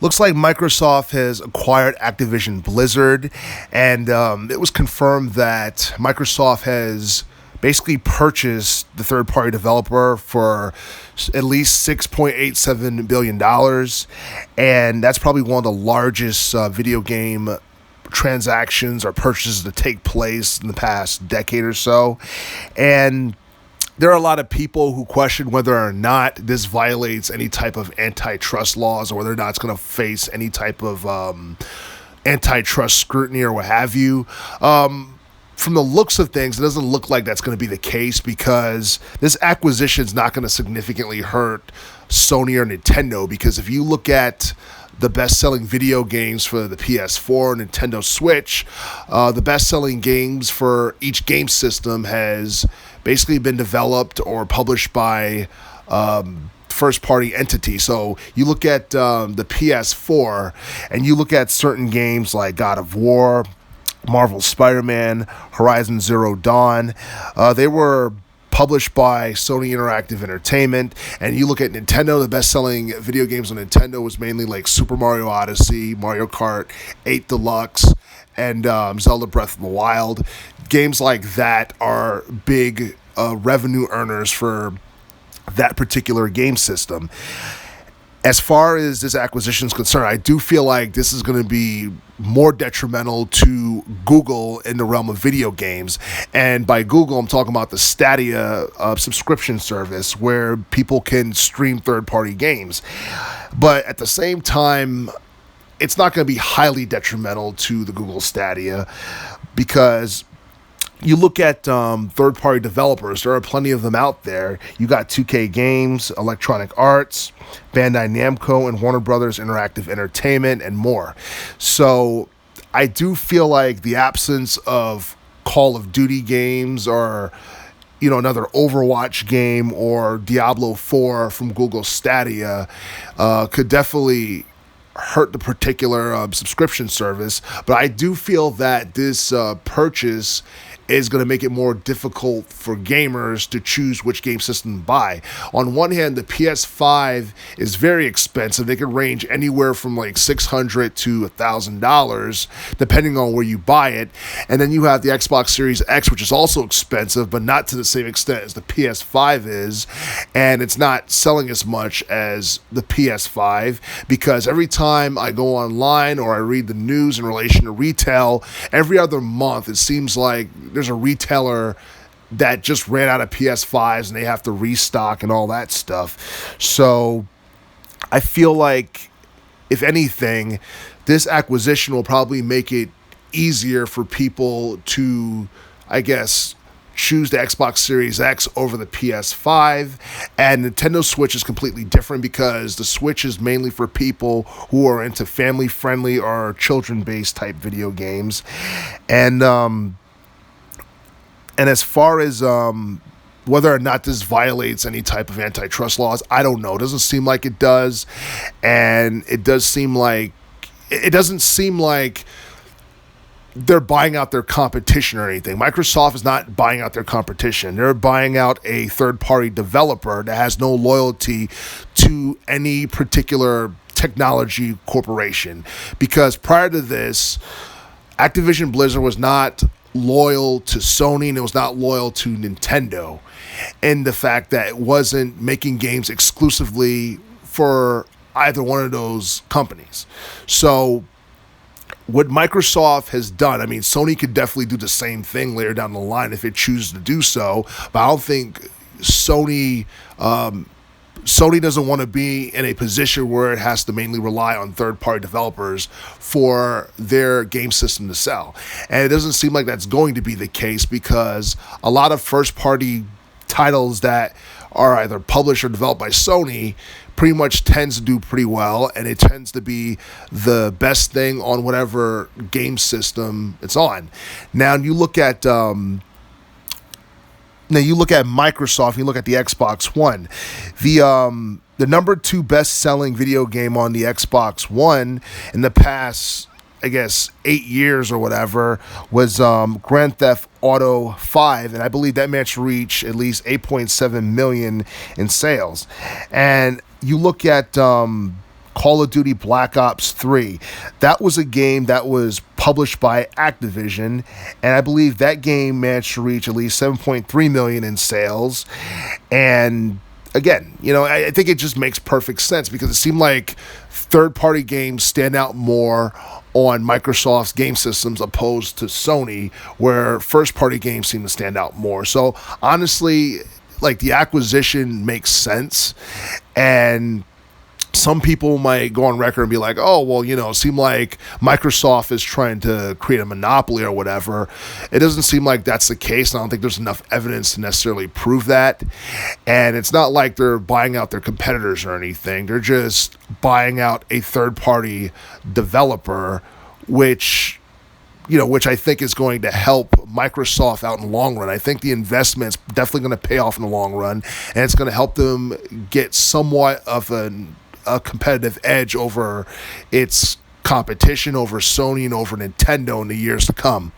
Looks like Microsoft has acquired Activision Blizzard, and it was confirmed that Microsoft has basically purchased the third-party developer for at least $6.87 billion, and that's probably one of the largest video game transactions or purchases to take place in the past decade or so. And there are a lot of people who question whether or not this violates any type of antitrust laws or whether or not it's going to face any type of antitrust scrutiny or what have you. From the looks of things, it doesn't look like that's going to be the case because this acquisition is not going to significantly hurt Sony or Nintendo, because if you look at the best-selling video games for the PS4 and Nintendo Switch, the best-selling games for each game system has basically been developed or published by first-party entity. So you look at the PS4 and you look at certain games like God of War, Marvel's Spider-Man, Horizon Zero Dawn. They were published by Sony Interactive Entertainment. And you look at Nintendo, the best-selling video games on Nintendo was mainly like Super Mario Odyssey, Mario Kart 8 Deluxe, and Zelda Breath of the Wild. Games like that are big revenue earners for that particular game system. As far as this acquisition is concerned, I do feel like this is going to be more detrimental to Google in the realm of video games. And by Google, I'm talking about the Stadia subscription service where people can stream third-party games. But at the same time, it's not going to be highly detrimental to the Google Stadia, because you look at third-party developers. There are plenty of them out there. You got 2K Games, Electronic Arts, Bandai Namco, and Warner Brothers Interactive Entertainment, and more. So I do feel like the absence of Call of Duty games or another Overwatch game or Diablo 4 from Google Stadia could definitely hurt the particular subscription service. But I do feel that this purchase is going to make it more difficult for gamers to choose which game system to buy. On one hand, the PS5 is very expensive. They can range anywhere from like $600 to $1,000, depending on where you buy it. And then you have the Xbox Series X, which is also expensive, but not to the same extent as the PS5 is. And it's not selling as much as the PS5, because every time I go online or I read the news in relation to retail, every other month it seems like there's a retailer that just ran out of PS5s and they have to restock and all that stuff. So I feel like, if anything, this acquisition will probably make it easier for people to, I guess, choose the Xbox Series X over the PS5. And Nintendo Switch is completely different, because the Switch is mainly for people who are into family-friendly or children-based type video games. And as far as whether or not this violates any type of antitrust laws, I don't know. It doesn't seem like it does. And it doesn't seem like they're buying out their competition or anything. Microsoft is not buying out their competition. They're buying out a third-party developer that has no loyalty to any particular technology corporation. Because prior to this, Activision Blizzard was not loyal to Sony and it was not loyal to Nintendo, and the fact that it wasn't making games exclusively for either one of those companies. So what Microsoft has done, I mean, Sony could definitely do the same thing later down the line if it chooses to do so, but I don't think Sony doesn't want to be in a position where it has to mainly rely on third-party developers for their game system to sell. And it doesn't seem like that's going to be the case, because a lot of first-party titles that are either published or developed by Sony pretty much tends to do pretty well, and it tends to be the best thing on whatever game system it's on. Now you look at Microsoft, you look at the Xbox One. The number 2 best-selling video game on the Xbox One in the past, I guess, 8 years or whatever, was Grand Theft Auto 5, and I believe that managed to reach at least 8.7 million in sales. And you look at Call of Duty Black Ops 3. That was a game that was published by Activision, and I believe that game managed to reach at least 7.3 million in sales. And again, I think it just makes perfect sense because it seemed like third-party games stand out more on Microsoft's game systems opposed to Sony, where first-party games seem to stand out more. So honestly, like, the acquisition makes sense, and some people might go on record and be like, oh, well, it seemed like Microsoft is trying to create a monopoly or whatever. It doesn't seem like that's the case. And I don't think there's enough evidence to necessarily prove that. And it's not like they're buying out their competitors or anything. They're just buying out a third-party developer, which I think is going to help Microsoft out in the long run. I think the investment's definitely going to pay off in the long run, and it's going to help them get somewhat of a competitive edge over its competition, over Sony and over Nintendo in the years to come.